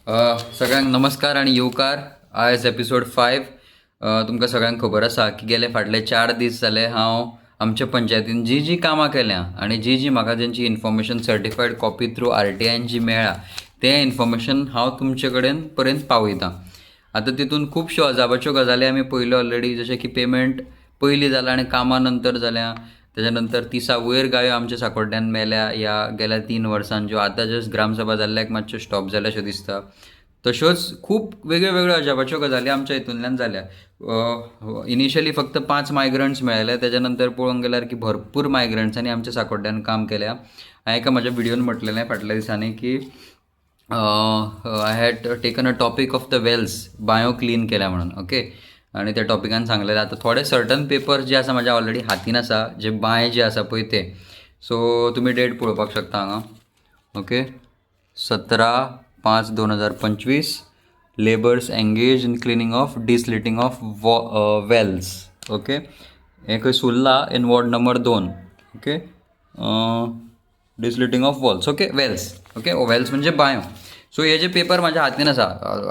सगळ्यांक नमस्कार आणि येवकार. आयज एपिसोड 5. तुमकां सगळ्यांक खबर आसा की गेले फाटले 4 दीस जाले हांव आमच्या पंचायतीन जी कामां केल्या आनी जी म्हाका जेंची इन्फॉर्मेशन सर्टिफायड कॉपी थ्रू RTIन जी मेळ्ळा तें इन्फॉर्मेशन हांव तुमचे कडेन पर्यंत पावयतां. आतां तितून खुबश्यो अजापाच्यो गजाली आमी पयल्यो ऑलरेडी, जशें की पेमेंट पयलीं जालां आनी कामां नंतर जाल्या. तेज्या नंतर 30 वयर गायो आमच्या साकोड्ड्यान मेल्या ह्या गेल्या 3 वर्सांन, ज्यो आतां जस्ट ग्रामसभा जाल्ल्याक मातश्यो स्टॉप जाल्याशें दिसता. तश्योच खूब वेगळ्यो वेगळ्यो अजापाच्यो गजाली आमच्या हितूंतल्यान जाल्या. इनिशियली फक्त 5 मायग्रंट्स मेळ्ळे, तेज्या नंतर पळोवंक गेल्यार की भरपूर मायग्रंट्सांनी आमच्या साकोड्ड्यान काम केल्या. हांवें एका म्हज्या व्हिडिओन म्हटलेलें फाटल्या दिसांनी की I had taken a topic of the wells, बायो क्लीन केल्या म्हणून. ओके, आनी त्या टॉपिकान सांगलेलें आतां थोडे सर्टन पेपर्स जे आसा म्हाज्या ऑलरेडी हातीन आसा, जे बाय जे आसा पळय ते. सो तुमी डेट पळोवपाक शकता हांगा. Okay, 17/5/2025 labours engage in cleaning of desilting of wells. Okay, हें खंय Sulla in ward number 2. Okay, desilting of walls. Okay, wells. Okay, wells म्हणजे बायो. सो हे जे पेपर म्हाज्या हातीन आसा,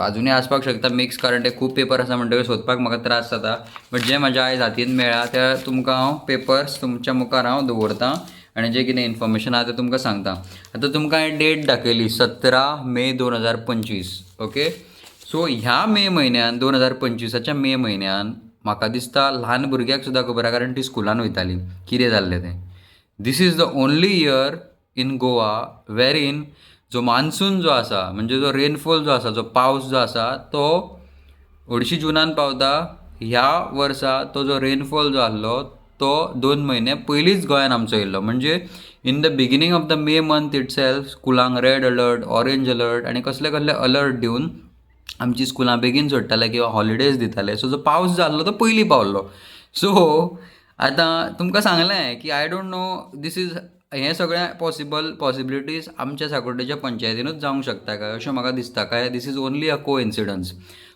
अजुनूय आसपाक शकता मिक्स, कारण ते खूब पेपर आसा म्हणटकीर सोदपाक म्हाका त्रास जाता. बट जे म्हाज्या आयज हातीन मेळ्ळा त्या तुमकां हांव पेपर्स तुमच्या मुखार हांव दवरतां आनी जें कितें इन्फॉर्मेशन आहा तें तुमकां सांगता. आतां तुमकां हांवें डेट दाखयली 17 मे 2025. ओके, सो ह्या मे म्हयन्यान 2025च्या मे म्हयन्यान म्हाका दिसता ल्हान भुरग्याक सुद्दां खबर आहा, कारण ती स्कुलान वयताली, कितें जाल्लें तें. This is the only year in Goa वेरीन जो मान्सून जो आसा, म्हणजे जो रेनफॉल जो आसा, जो पावस जो आसा तो 2 जुनान पावता. ह्या वर्सा तो जो रेनफॉल जो आसलो तो 2 म्हयने पयलींच गोंयान आमचो येयल्लो. म्हणजे in the beginning of the May month itself स्कुलांक रेड अलर्ट, ऑरेंज अलर्ट आनी कसले कसले अलर्ट दिवन आमची स्कुलां बेगीन सोडटाले किंवा हॉलिडेज दिताले. सो जो पावस जो आसलो तो पयलीं पावल्लो. सो आतां तुमकां सांगलें की I don't know this is, हें सगळें पॉसिबिलिटीज आमच्या साकोड्डेच्या पंचायतीनूच जावंक शकता काय अशें म्हाका दिसता काय. दीस इज ओन्ली अ को इन्सिडन्स.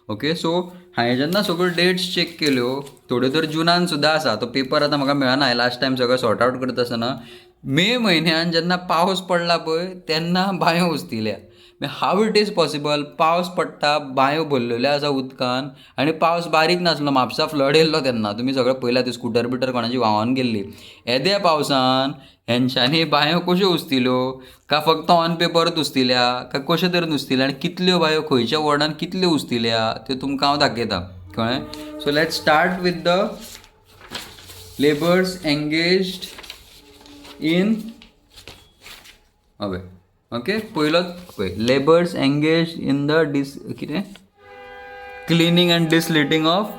ओके, सो हांवें जेन्ना सगळ्यो डेट्स चॅक केल्यो, थोड्यो तर जुनान सुद्दां आसा. तो पेपर आतां म्हाका मेळना, हांवें लास्ट टायम सगळें सॉर्ट आवट करता आसतना मे म्हयन्यान जेन्ना पावस पडला पळय तेन्ना बांयो उस्तिल्या. How it is possible? पावस पडटा, बांयो भरलेल्यो आसा उदकान, आनी पावस बारीक नासलो, म्हापसा फ्लड येयल्लो तेन्ना. तुमी सगळें पळयला, ती स्कुटर बिटर कोणाची व्हांवोन गेल्ली. येद्या पावसान हेंच्यांनी बांयो कश्यो उस्तिल्यो, का फक्त ऑन पेपरूच उस्तिल्या, काय कश्यो तरेन उस्तिल्या, आनी कितल्यो बांयो खंयच्या वॉर्डान कितल्यो उस्तिल्या त्यो तुमकां हांव दाखयतां. कळ्ळें? So let's start with the labours engaged in हवे. ओके, पयलोच पळय, लेबर्स एंगेज इन द कितें cleaning and desilting of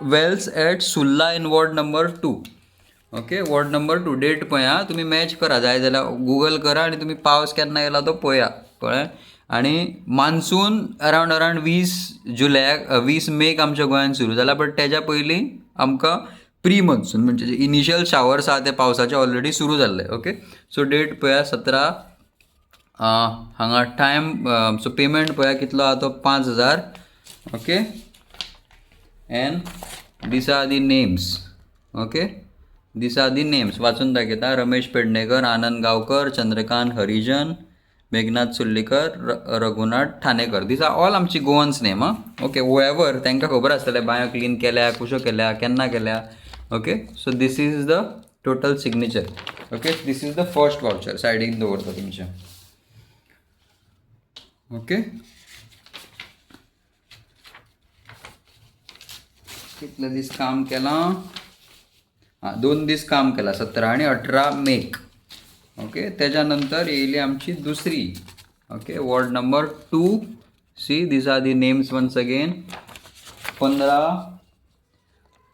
wells at Sulla in ward number 2. Okay, ward number 2. Date पळया, तुमी मॅच करा, जाय जाल्यार गुगल करा आनी तुमी पावस केन्ना येयला तो पळया. कळ्ळें? आनी मान्सून अरावंड 20 जुलयाक 20 मेक आमच्या गोंयान सुरू जाला. बट तेज्या पयलीं आमकां प्री मन्सून म्हणजे जे इनिशियल शावर्स आहा ते पावसाचे ऑलरेडी सुरू जाल्ले. ओके, सो डेट पळया 17. हांगा टायम, सो पेमेंट पळया कितलो आहा तो 5,000. Okay, and these are the names. Okay, these are the names, वाचून दाखयता. Ramesh Pednekar, Anand Gaonkar, Chandrakant Harijan, Meghnath Surlikar, Raghunath Thanekar. These are all आमची गोवन्स नेम. ओके, हुएवर तांकां खबर आसतलें बांयो क्लीन केल्या, कश्यो केल्या, केन्ना केल्या. Okay, so this is the total signature. Okay, this is the first voucher, सायडीन दवरता तुमच्या. ओके, कितले दीस काम केलां? 2 दीस काम केलां, 17 आनी 18 मेक. ओके, तेज्या नंतर येयली आमची दुसरी. Okay, ward number 2. See, these are the names once again.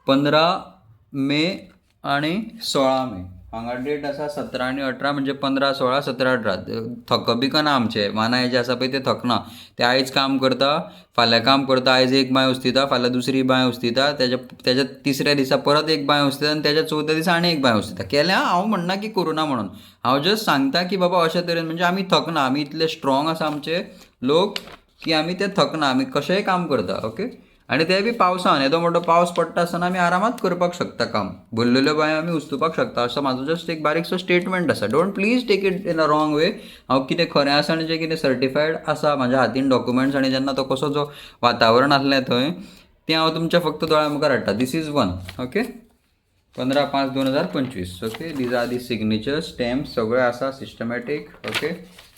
15 May आनी 16 मे. हांगा डेट आसा 17 आनी 18, म्हणजे 15, 16, 17, 18. थकबिकना आमचे मानाय जे आसा पळय ते थकना. ते आयज काम करता, फाल्यां काम करता, आयज एक बांय उस्तिता, फाल्यां दुसरी बांय उस्तिता, तेज्या तिसऱ्या दिसा परत एक बांय उस्तिता, आनी तेज्या चवथ्या दिसा आनी एक बांय उस्तिता. केल्या हांव म्हणना की करुना म्हणून, हांव जस्ट सांगता की बाबा अशे तरेन, म्हणजे आमी थकना, आमी इतले स्ट्रॉंग आसा आमचे लोक की आमी ते थकना, आमी कशेंय काम करता. ओके, आणि ते बी पावसान येदो मोठो पावस पडटा आसतना आमी आरामात करपाक शकता काम. भरलेल्यो बांयो आमी उस्तुपाक शकता. असो म्हाजो जस्ट एक बारीकसो स्टेटमेंट आसा. Don't please take it in a wrong way. हांव कितें खरें आसा आनी जें कितें सर्टिफायड आसा म्हाज्या हातीन डॉक्युमेंट्स आनी जेन्ना तो कसो जो वातावरण आसलें थंय तें हांव तुमच्या फक्त दोळ्या मुखार हाडटा. This is one. Okay, 15/5/2025. Okay, these are the signatures, stamp सगळें आसा सिस्टमॅटीक. ओके,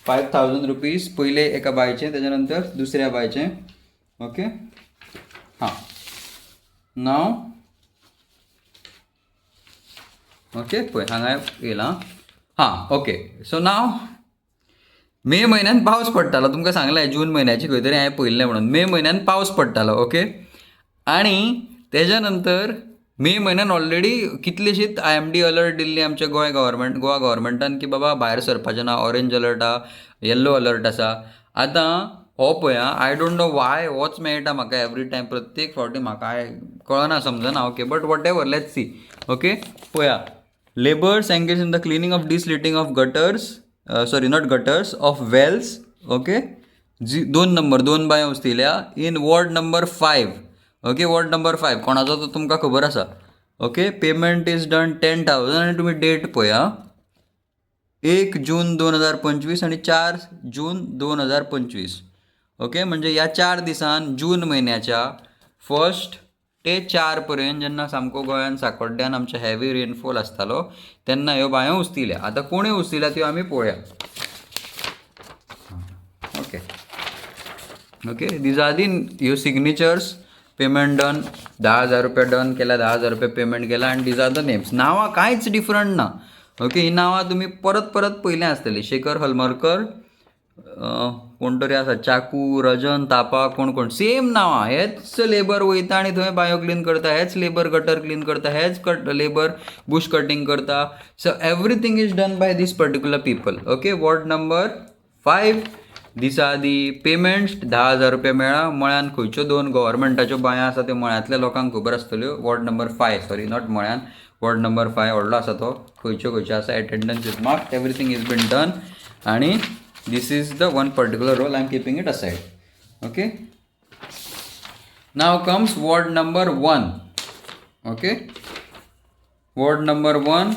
5,000 रुपीज पयले एका बायचें, तेज्या नंतर दुसऱ्या बायचें. ओके, हां, नाव ओके पळय हांगा येयलां. हां, ओके. सो नाव मे म्हयन्यान पावस पडटालो. तुमकां सांगलें जून म्हयन्याची खंय तरी हांवें पळयल्लें म्हणून. मे म्हयन्यान पावस पडटालो. ओके, आनी तेज्या नंतर मे म्हयन्यान ऑलरेडी कितलीशीच IMD अलर्ट दिल्ली आमच्या गोवा गव्हर्मेंटान की बाबा भायर सरपाचें ना. ऑरेंज अलर्ट आहा, येल्लो अलर्ट आसा. आतां हो पळय आं, आय डोंट नो वाय होच मेळटा म्हाका एवरी टायम, प्रत्येक फावटी म्हाका कळना, समजना. Okay, but whatever, let's see. Okay, पळया, labours engage in the cleaning of desilting of gutters, sorry not gutters, of wells. Okay, 2 number 2 बायो उस्तिल्या in ward number 5. Okay, ward number 5 कोणाचो तो तुमकां खबर आसा. ओके, पेमेंट इज डन 10,000 आनी तुमी डेट पळया 1 जून 2025 आनी 4 जून 2025. ओके, म्हणजे ह्या 4 दिसान जून म्हयन्याच्या 1 ते 4 पर्यंत जेन्ना सामको गोंयान साकोड्ड्यान आमच्या हेवी रेनफॉल आसतालो तेन्ना ह्यो बांयो उस्तिल्या. आतां कोणी उस्तिल्या त्यो आमी पळोवया. ओके, ओके, दीज आर दी ह्यो सिग्नेचर्स. पेमेंट डन, 10,000 रुपया डन केला, 10,000 रुपया पेमेंट केला. आनी दीज आर द नेम्स. नांवां कांयच डिफरंट ना. ओके, ही नांवां तुमी परत परत पयलें आसतली. शेखर हलमरकर, कोण तरी आसा, चाकू, रजन तापा, कोण सेम नांवां. हेच लेबर वयता आनी थंय बायो क्लीन करता, हेच लेबर गटर क्लीन करता, हेच लेबर बुश कटींग करता. So everything is done by this particular people. Okay, ward number 5. These are the payments. 10,000 रुपया मेळ्ळा. मळ्यान खंयच्यो 2 गव्हर्मेंटाच्यो बांयो आसा त्यो मळ्यांतल्या लोकांक खबर आसतल्यो. वॉर्ड नंबर 5, सॉरी नॉट मळ्यान, वॉर्ड नंबर 5 व्हडलो आसा तो. खंयच्यो आसा, attendance is marked, everything is been done. आनी this is the one particular role I am keeping it aside. Okay, now comes ward number 1. Okay, ward number 1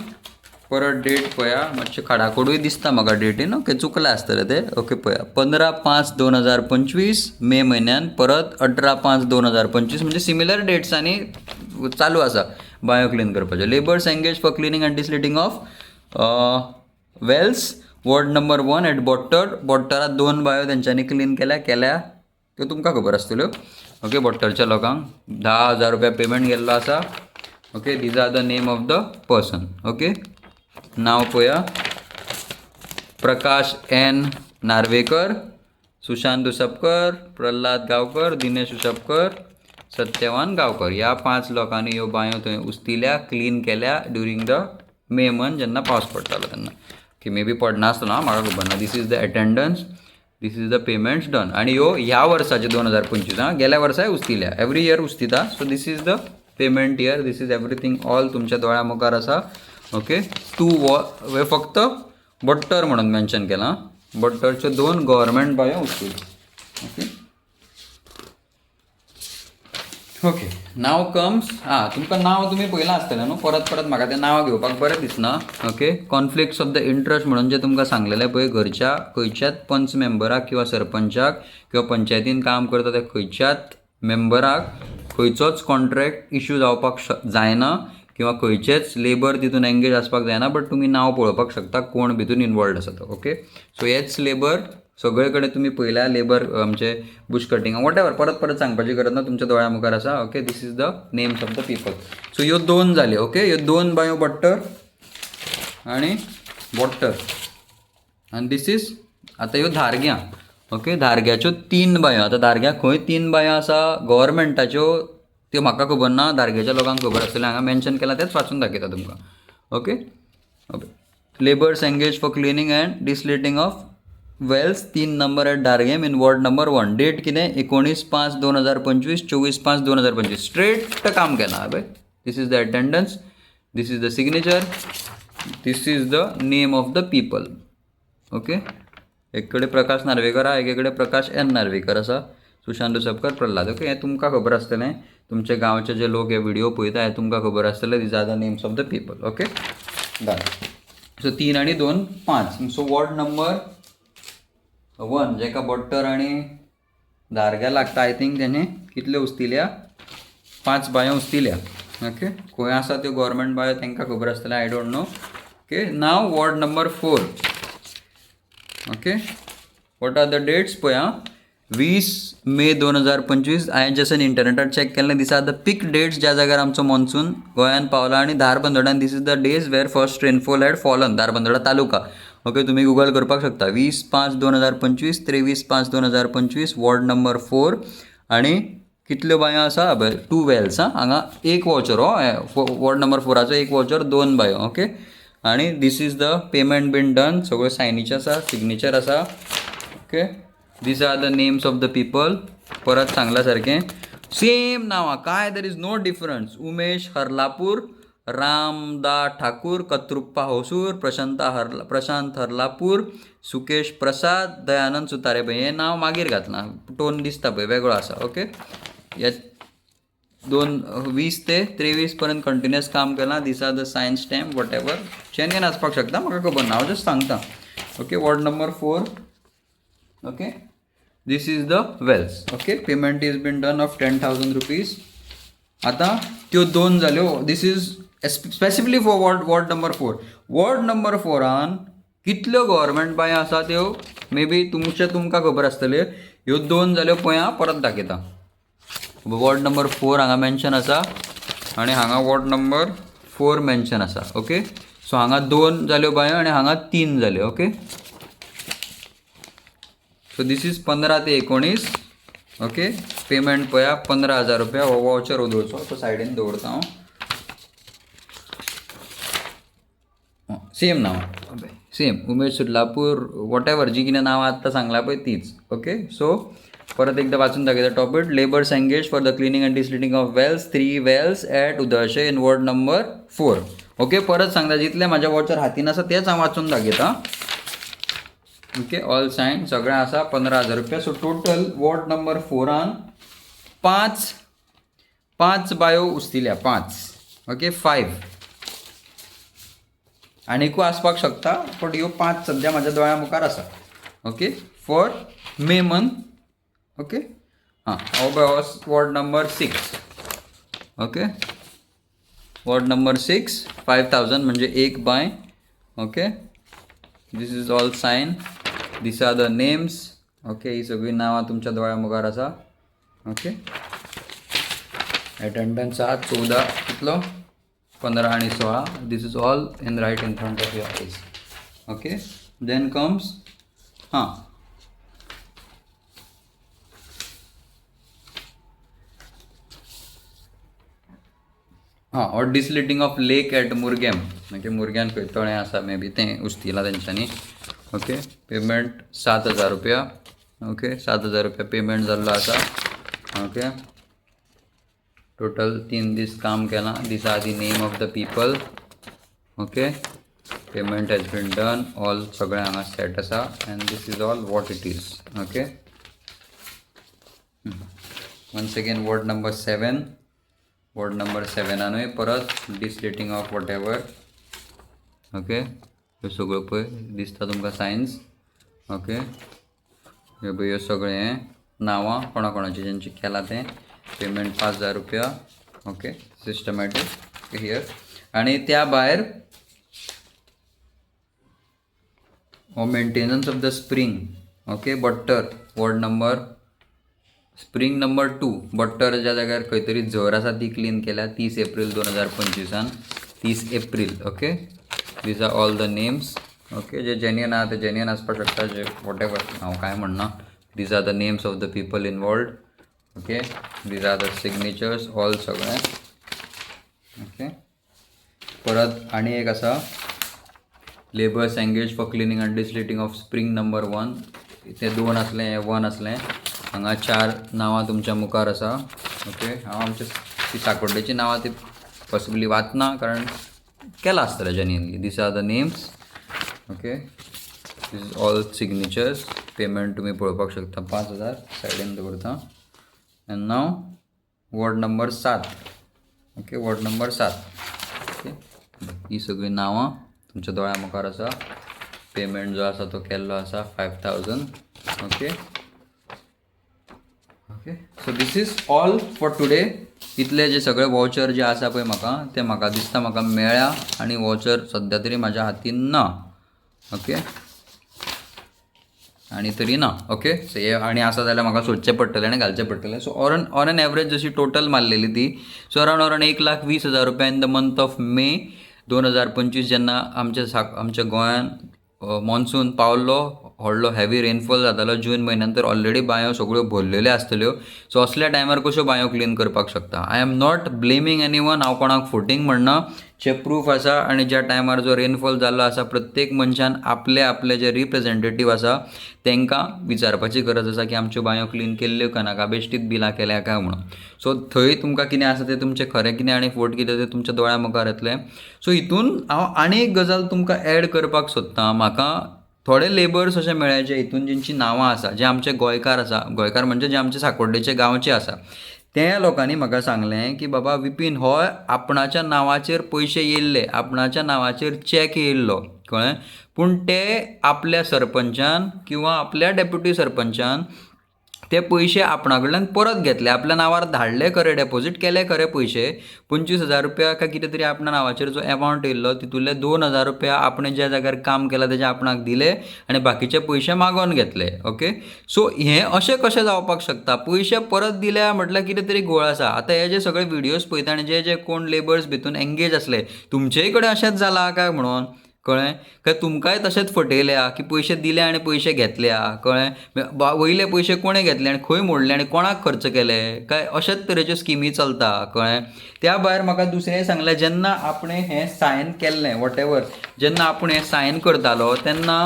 परत date पळया, मातशें खाडाखोडूय दिसता म्हाका डेटीन. ओके, चुकलें आसतलें तें. ओके, पळया 15/5/2025 मे म्हयन्यान, परत 18/5/2025, म्हणजे सिमिलर डेट्सांनी चालू आसा बायो क्लीन करपाच्यो. Labours engage for cleaning and desilting of wells. Ward number 1 at Bottar. बोट्टरात 2 बायो तेंच्यांनी क्लीन केल्या त्यो तुमकां खबर आसतल्यो. ओके, बोट्टरच्या लोकांक 10,000 रुपया पेमेंट गेल्लो आसा. Okay, these are the name of the person. Okay, नांव पळया, प्रकाश एन नार्वेकर, सुशांत उसपकर, प्रल्हाद गांवकर, दिनेश उसपकर, सत्यवान गांवकर. ह्या 5 लोकांनी ह्यो बांयो थंय उस्तिल्या, क्लीन केल्या ड्युरींग द मे मंथ जेन्ना पावस पडटालो तेन्ना. की मे बी पडना आसतलो, म्हाका खबर ना. This is the attendance, this is the payments done. आनी ह्यो ह्या वर्साचे 2025, गेल्या वर्साय उस्तिल्या, एवरी इयर उस्तिता. So this is the payment year, this is everything all तुमच्या दोळ्या मुखार आसा. ओके, वे फक्त बट्टर म्हणून मेन्शन केलां. बट्टरच्यो 2 गव्हर्मेंट बायो उस्तिल्यो. ओके, ओके, नाव कम्स. तुमकां नांव तुमी पयलां आसतलें न्हू. परत परत म्हाका तें नांव घेवपाक बरें दिसना. Okay, conflicts of the interest म्हणून जें तुमकां सांगलेलें पळय, घरच्या खंयच्याच पंच मेंबराक किंवा सरपंचाक किंवा पंचायतीन काम करता त्या खंयच्याच मेंबराक खंयचोच कॉन्ट्रॅक्ट इश्यू जावपाक जायना किंवा खंयचेच लेबर तितून एंगेज आसपाक जायना. बट तुमी नांव पळोवपाक शकता कोण भितून इनवॉल्ड आसा तो. ओके, सो हेच लेबर सगळे कडेन तुमी पळयल्या. लेबर आमचे बुश कटींग वॉट एवर, परत परत सांगपाची गरज ना, तुमच्या दोळ्या मुखार आसा. Okay, this is the names of the people. सो ह्यो 2 जाल्यो. ओके, ह्यो 2 बायो बट्टर आनी बॉट्टर. आनी दीस इज आतां ह्यो धारग्यां. Okay, धारग्याच्यो 3 bio. आतां धारग्या खंय 3 बायो आसा गव्हर्मेंटाच्यो त्यो म्हाका खबर ना, धारग्याच्या लोकांक खबर आसतलें. हांगा मेन्शन केला तेच वाचून दाखयता तुमकां. Okay, labours engage for cleaning and desilting of wells 3 number at Dhargem in ward number 1. Date कितें, 19/5/2025, 24/5/2025. स्ट्रेट काम केलां पळय. This is the attendance, this is the signature, this is the name of the people. Okay, एक कडेन प्रकाश नार्वेकर आहा, एके कडेन प्रकाश N Narvekar आसा. सुशांत उसपकर, प्रल्हाद. ओके, हें तुमकां खबर आसतलें. तुमच्या गांवचे जे लोक हे व्हिडिओ पळयता हे तुमकां खबर आसतलें. These are the names of the people. Okay, done. So 3 आणि 2 5. सो वॉर्ड नंबर 1 जेका बट्टर आणि धारग्या लागता, आय थिंक तेणे कितल्यो उस्तिल्या 5 बायो उस्तिल्या. ओके, खंय आसा त्यो गव्हर्मेंट बायो तांकां खबर आसतलें, आय डोंट नो. ओके, नाव ward number 4. Okay, what are the dates पळय आं. 20 मे 2025. हांवें जसं इंटरनेटार चॅक केल्लें, these are the peak dates ज्या जाग्यार आमचो मॉन्सून गोंयांत पावला. आनी धारबांदोड्यान this is the days where first rainfall had fallen. Dharbandora taluka. Okay, तुमी गुगल करपाक शकता. 20/5/2025, 23/5/2025, वॉर्ड नंबर 4. आनी कितल्यो बायो आसा? 2 वेल्स. हांगा 1 वॉचर. वॉर्ड नंबर 4 1 वॉचर, 2 बायो. ओके, आनी this is the payment been done. सगळ्यो सायनीचे आसा, सिग्नेचर आसा. Okay, these are the names of the people. परत सांगला सारकें सेम नांवां, काय there is no difference. Umesh Harlapur, Ramda Thakur, Katruppa Hosur, Prashant Harlapur, Sukesh Prasad, Dayanand Sutare. पळय हें नांव मागीर घातलां, टोन दिसता पळय वेगळो आसा. ओके, ह्या 20 ते 23 पर्यंत कंटिन्युअस काम केलां. These are the signs stamp whatever. Genuine आसपाक शकता, म्हाका खबर ना, हांव जस्ट सांगता. Okay, ward number 4. Okay, this is the wells. Okay, payment is been done of 10,000 rupees. आतां त्यो 2 जाल्यो. This is specifically for ward number 4. Ward number 4 कितल्यो गव्हर्मेंट बायो आसा त्यो मे बी तुमकां खबर आसतल्यो. ह्यो 2 जाल्यो पळय हां, परत दाखयता. वॉर्ड नंबर 4 हांगा मेन्शन आसा आनी हांगा वॉर्ड नंबर 4 मेन्शन आसा. ओके, सो हांगा 2 जाल्यो बायो आनी हांगा 3 जाल्यो. ओके, सो दीस इज 15 ते 19. ओके, पेमेंट पळया 15,000 रुपया. हो वॉचर उदोवचो, तो सायडीन दवरता हांव. सेम नांव, सेम उमेश सुर्लापूर, वॉट एवर जी कितें नांवां आत्तां सांगला पळय तीच. ओके, सो परत एकदा वाचून दाखयता. Topic labours engage for the cleaning and desilting of wells, 3 wells at Udalshe in ward number 4. Okay, परत सांगता, जितले म्हाज्या वॉचर हातीन आसा तेच हांव वाचून दाखयता. ओके, ऑल सायन सगळें आसा. 15,000 रुपया. सो टोटल वॉर्ड नंबर 4 5 बायो उस्तिल्या. 5. ओके, 5 आनीकूय आसपाक शकता, बट ह्यो 5 सद्या म्हाज्या दोळ्या मुखार आसा. Okay, for May month. Okay, ward number 6. Okay, ward number 6 5,000 म्हणजे 1 बाय. Okay, this is all sign. These are the names. Okay, ही सगळी नांवां तुमच्या दोळ्या मुखार आसा. ओके, एटेंडन्स आहा 14 कितलो 15 आणि 16. This is all in right in front of your eyes. Okay, then comes or desilting of lake at Murgem. म्हणजे मुरग्यान खंय तळें आसा मे बी तें उस्तिलां तेंच्यांनी. ओके, पेमेंट 7,000 रुपया. ओके, 7,000 रुपया पेमेंट जाल्लो आसा. ओके, टोटल 3 दीस काम केलां. These are the name of the people. Okay, payment has been done. All सगळें हांगा सेट आसा and this is all what it is. Okay, once again ward number 7. Ward number 7 परत desilting of whatever. Okay, ह्यो सगळ्यो पळय दिसता तुमकां science. Okay, ह्यो पळय ह्यो सगळें नांवां कोणाची जेंची केलां तें. पेमेंट 5,000 रुपया. Okay, systematic here. आनी त्या भायर हो maintenance of the spring. Okay, बट्टर वॉर्ड नंबर स्प्रींग नंबर 2. बट्टर ज्या जाग्यार खंय तरी झर आसा ती क्लीन केल्या 30 April 2025. 30 April. Okay, these are all the names. Okay, जे जेन्युइन आहा ते जेन्युइन आसपाक शकता. जे वॉट एवर हांव काय म्हणना. These are the names of the people involved. Okay, these are the signatures all सगळें. ओके, परत आनी एक आसा labours engage for cleaning and desilting of spring number 1. ते 2 आसलें, हें 1 आसलें. हांगा 4 नांवां तुमच्या मुखार आसा. ओके, हांव आमच्या ती साकोड्डेची नांवां ती पॉसिबली वाचना कारण केलां आसतलें genuinely. These are the names. Okay, this is all signatures. Payment तुम्ही पळोवपाक शकता 5,000 सायडीन दवरता. And now ward number 7. Okay, ward number 7. Okay, ही सगळी नांवां तुमच्या दोळ्या मुखार आसा. पेमेंट जो आसा तो केल्लो आसा 5,000. Okay okay, so this is all for today. इतले जे सगळे वॉचर जे आसा पळय ते म्हाका दिसता म्हाका मेळ्ळ्या आनी वॉचर सद्या तरी म्हाज्या हातीन ना. ओके, आनी तरी ना. ओके, सो हे आनी आसा जाल्यार म्हाका सोदचें पडटलें आनी घालचें पडटलें. सो ऑन एन एवरेज जशी टोटल मारलेली ती, सो अरावंड 1,20,000 रुपया in the month of May 2025 जेन्ना आमच्या गोंयान मॉन्सून पावल्लो, व्हडलो हेवी रेनफॉल जातालो जून म्हयन्यान, तर ऑलरेडी बांयो सगळ्यो भरलेल्यो आसतल्यो. सो असल्या टायमार कश्यो बांयो क्लीन करपाक शकता. I am not blaming anyone, हांव कोणाक फोटींग म्हणना. जे प्रूफ आसा आनी ज्या टायमार जो रेनफॉल जाल्लो आसा प्रत्येक मनशान आपले जे रिप्रेझेंटेटीव आसा तांकां विचारपाची गरज आसा की आमच्यो बांयो क्लीन केल्ल्यो काय ना, बेश्टीत बिलां केल्या काय म्हणून. सो थंय तुमकां कितें आसा तें तुमचें खरें कितें आनी फोट कितें तें तुमच्या दोळ्या मुखार येतलें. सो हितून हांव आनी एक गजाल तुमकां एड करपाक सोदतां. म्हाका थोडे लेबर्स अशे मेळ्ळे जे हितून जेंची नांवां आसा, जे आमचे गोंयकार आसा, गोंयकार म्हणजे जे आमचे साकोड्डेचे गांवचे आसा, त्या लोकांनी म्हाका सांगलें की बाबा विपीन, हो आपणाच्या नांवाचेर पयशे येयल्ले, आपणाच्या नांवाचेर चॅक येयल्लो, कळ्ळें, पूण ते आपल्या सरपंचान किंवा आपल्या डेप्युटी सरपंचान ते पयशे आपणा कडल्यान परत घेतले, आपल्या नांवार धाडले खरे, डेपॉझीट केले खरे पयशे 25,000 रुपया काय कितें तरी आपल्या नांवाचेर जो एमावंट येयल्लो तितूंतले 2,000 रुपया आपणें ज्या जाग्यार काम केलां तेजे आपणाक दिले आनी बाकीचे पयशे मागोन घेतले. ओके, सो हें अशें कशें जावपाक शकता? पयशे परत दिल्या म्हटल्यार कितें तरी घोळ आसा. आतां हे जे सगळे व्हिडियोज पळयता आनी जे कोण लेबर्स भितून एंगेज आसले, तुमचेय कडेन अशेंच जालां काय म्हणून, कळ्ळें काय, तुमकांय तशेंच फटयल्या की पयशे दिले आनी पयशे घेतल्या, कळ्ळें, वयले पयशे कोणें घेतले आनी खंय मोडले आनी कोणाक खर्च केले काय, अशेंच तरेच्यो स्किमी चलता, कळ्ळें. त्या भायर म्हाका दुसरें सांगलें, जेन्ना आपणें हें सायन केल्लें, वॉटेवर जेन्ना आपूण हें सायन करतालो तेन्ना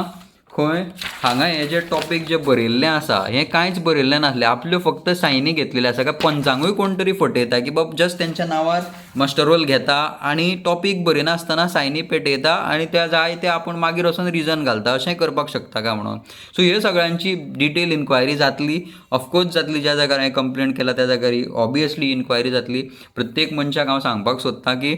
खंय हांगा हें जे टॉपीक जे बरयल्लें आसा हें कांयच बरयल्लें नासलें. आपल्यो फक्त सायनी घेतलेल्यो आसा. काय पंचांगूय कोण तरी फटयता की बाब जस्ट तेंच्या नांवार मास्टर रोल घेता आनी टॉपीक बरयनासतना सायनी पेटयता आनी त्या जाय ते आपूण मागीर वचून रिजन घालता, अशेंय करपाक शकता काय म्हणून. सो ह्यो सगळ्यांची डिटेल इन्क्वायरी जातली, ऑफकोर्स जातली. ज्या जाग्यार हांवें कंप्लेंट केला त्या जाग्यार ऑबियसली इन्क्वायरी जातली. प्रत्येक मनशाक हांव सांगपाक सोदतां की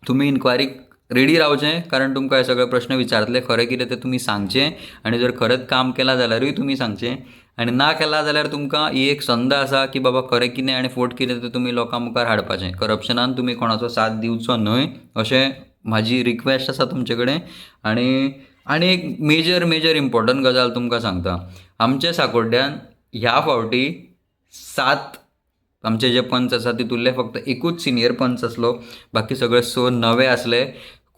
तुमी इन्क्वायरीक रेडी रावचें, कारण तुमकां हे सगळे प्रश्न विचारतले, खरें कितें तें तुमी सांगचें आनी जर खरेंच काम केलां जाल्यारूय तुमी सांगचें, आनी ना केलां जाल्यार तुमकां ही एक संद आसा की बाबा खरें कितें आनी फोट कितें तें तुमी लोकां मुखार हाडपाचें. करप्शनान तुमी कोणाचो साथ दिवचो न्हय, अशें म्हाजी रिक्वेस्ट आसा तुमचे कडेन. आनी एक मेजर इम्पॉर्टंट गजाल तुमकां सांगता. आमच्या साकोड्ड्यान ह्या फावटी 7 आमचे जे पंच आसा तितूंतले फक्त एकूच सिनियर पंच आसलो, बाकी सगळे 6 नवे आसले.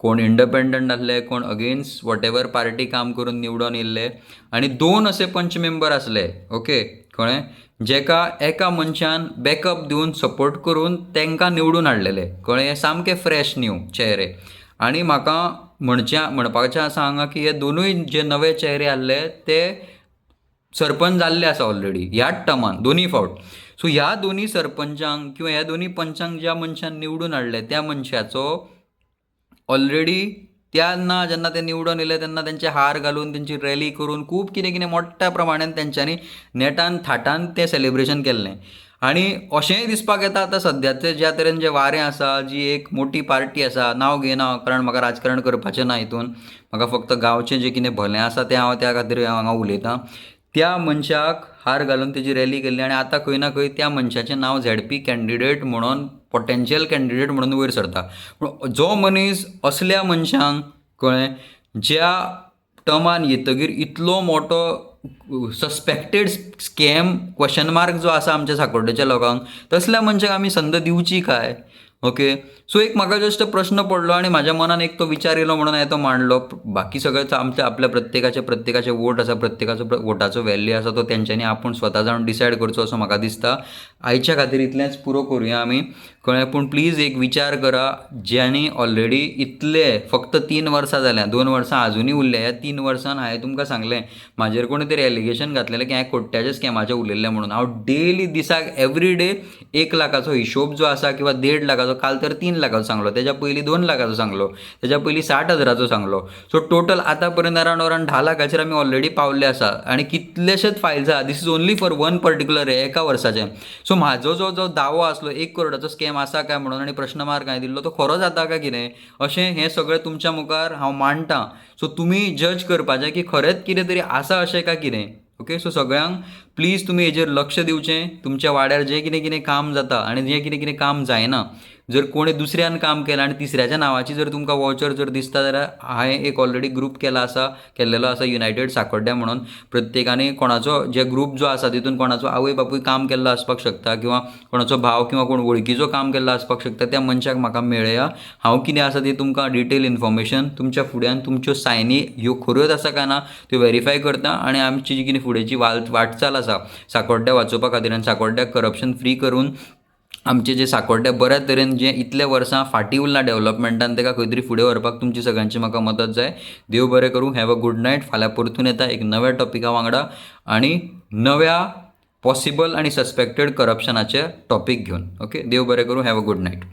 कोण इंडिपेंडंट आसले, कोण अगेन्स्ट वॉटेवर पार्टी काम करून निवडून येयल्ले, आनी 2 असे पंच मेंबर आसले. ओके, कळ्ळें, जेका एका मनशान बॅकअप दिवन सपोर्ट करून तांकां निवडून हाडलेले, कळ्ळें. हे सामके फ्रेश न्यू चेहरे. आनी म्हाका म्हणपाचें आसा हांगा की हे दोनूय जे नवे चेहरे आसले ते सरपंच जाल्ले आसा ऑलरेडी ह्याच टर्मान, दोनी फावट. सो ह्या दोनी सरपंचांक किंवा ह्या दोनी पंचांक ज्या मनशान निवडून हाडले त्या मनशाचो ऑलरेडी त्यांना जेन्ना ते निवडून येयले तेन्ना तेंचे हार घालून तेंची रॅली करून खूब कितें कितें मोठ्या प्रमाणान तेंच्यांनी नेटान थाटान तें सेलिब्रेशन केल्लें. आनी अशेंय दिसपाक येता आतां सद्याचें ज्या तरेन जें वारें आसा, जी एक मोठी पार्टी आसा, नांव घेयना कारण म्हाका राजकारण करपाचें ना हितून, म्हाका फक्त गांवचें जें कितें भलें आसा तें हांव त्या खातीर हांगा उलयतां. त्या मनशाक हार घालून तेजी रॅली केल्ली आनी आतां खंय ना खंय त्या मनशाचें नांव झेडपी कॅन्डिडेट म्हणून, पोटेन्शियल कॅन्डिडेट म्हणून वयर सरता. पूण जो मनीस असल्या मनशांक, कळ्ळें, ज्या टर्मान येतगीर इतलो मोठो सस्पेक्टेड स्कॅम क्वेश्चन मार्क जो आसा आमच्या साकोड्डेच्या लोकांक, तसल्या मनशाक आमी संद दिवची काय? ओके, सो एक म्हाका जस्ट प्रश्न पडलो आनी म्हाज्या मनान एक तो विचार येयलो म्हणून हांवें तो मांडलो. बाकी सगळें आपल्या प्रत्येकाचे वोट आसा, प्रत्येकाचो वोटाचो व्हॅल्यू आसा, तो तेंच्यांनी आपूण स्वता जावन डिसायड करचो असो म्हाका दिसता. आयच्या खातीर इतलेंच पुरो करुया आमी, कळ्ळें. पूण प्लीज एक विचार करा, ज्यांनी ऑलरेडी इतले फक्त 3 वर्सां जाल्यां, 2 वर्सां आजुनूय उरल्या, ह्या 3 वर्सान हांवें तुमकां सांगलें म्हाजेर कोणी तरी एलिगेशन घातलेलें की हांवें कोट्याच्या स्कॅमाचें उलयल्लें म्हणून. हांव डेली दिसाक एवरी डे 1 लाखाचो हिशोब जो आसा किंवा 1.5 लाखाचो लाखाचो, काल तर 3 लाखाचो सांगलो, त्याच्या पयलीं 2 लाखाचो सांगलो, त्याच्या पयलीं 60,000चो सांगलो. सो टोटल आतां पर्यंत अरावंड 10 लाखाचेर आमी ऑलरेडी पावल्ले आसा आनी कितलेशेच फायल्स आहा. This is only for one particular एका वर्साचें. सो म्हाजो जो दावो आसलो 1 करोडाचो स्कॅम आसा काय म्हणून आनी प्रश्न मार्क हांवें दिल्लो तो खरो जाता काय कितें अशें हें सगळें तुमच्या मुखार हांव मांडटां. सो तुमी जज करपाचें की खरेंच कितें तरी आसा अशें काय कितें. ओके, सो सगळ्यांक प्लीज तुमी हेजेर लक्ष दिवचें. तुमच्या वाड्यार जें कितें कितें काम जाता आनी जें कितें कितें काम जायना, जर कोणी दुसऱ्यान काम केलां आनी तिसऱ्याच्या नांवाची जर तुमकां वाउचर जर दिसता जाल्यार हांवें एक ऑलरेडी ग्रूप केल्लेलो आसा युनायटेड साकोड्ड्या म्हणून. प्रत्येकाने कोणाचो जे ग्रूप जो आसा तितून कोणाचो आवय बापूय काम केल्लो आसपाक शकता किंवा कोणाचो भाव किंवा कोण वळखीचो काम केल्लो आसपाक शकता. त्या मनशाक म्हाका मेळया. हांव कितें आसा ती तुमकां डिटेल इन्फॉर्मेशन तुमच्या फुड्यान तुमच्यो सायनी ह्यो खऱ्योच आसा काय ना त्यो व्हेरीफाय करता आनी आमची जी कितें फुडेंची वाटचाल आसा साकोड्ड्या वाचोवपा खातीर आनी साकोड्ड्याक करप्शन फ्री करून आमचे जे साकोड्ड्या बऱ्या तरेन जें इतल्या वर्सां फाटीं उरलां डेव्हलपमेंटान ताका खंय तरी फुडें व्हरपाक तुमची सगळ्यांची म्हाका मदत जाय. देव बरें करूं. Have a good night. फाल्यां परतून येता एक नव्या टॉपिका वांगडा आनी नव्या पॉसिबल आनी सस्पेक्टेड करप्शनाचे टॉपीक घेवन. ओके, देव बरें करूं. Have a good night.